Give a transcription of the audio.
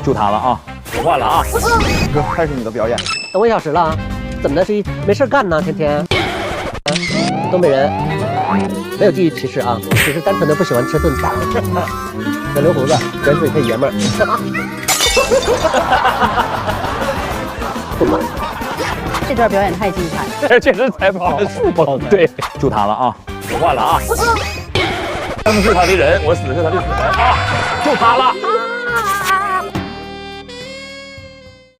就他了啊！我换了啊！哥，开始你的表演。等我1小时了，怎么的？是没事干呢？天天。东北人没有地域歧视啊，只是单纯的不喜欢吃炖菜。小留胡子，觉得自己太爷们儿。不满。这段表演太精彩，这确实采访的super 好看。对，就他了啊！我换了啊！生是他的人，我死是他的死人啊！就他了。